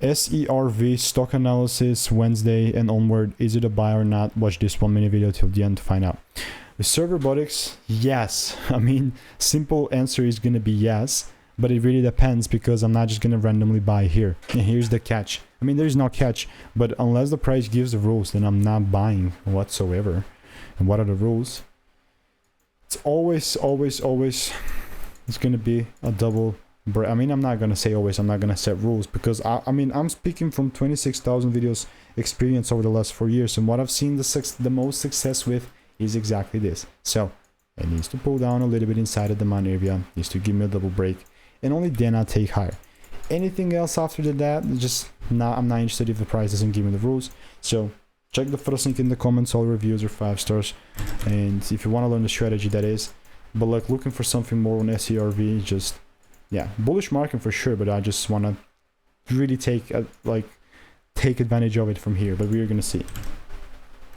SERV stock analysis Wednesday and onward. Is it a buy or not? Watch this 1 minute video till the end to find out. The SERV robotics, yes. I mean, simple answer is gonna be yes, but it really depends because I'm not just gonna randomly buy here. And here's the catch. I mean, there's no catch, but unless the price gives the rules, then I'm not buying whatsoever. And what are the rules? It's always it's gonna be a double. I mean, I'm not gonna say always, I'm not gonna set rules because I mean, I'm speaking from 26,000 videos experience over the last 4 years, and what I've seen the most success with is exactly this. So it needs to pull down a little bit inside of the demand area, needs to give me a double break, and only then I'll take higher. Anything else after that, just not, I'm not interested if the price doesn't give me the rules. So check the first link in the comments. All reviews are 5 stars, and if you want to learn the strategy, that is. But like looking for something more on SERV, just yeah, bullish market for sure, but I just want to really take advantage of it from here, but we're gonna see.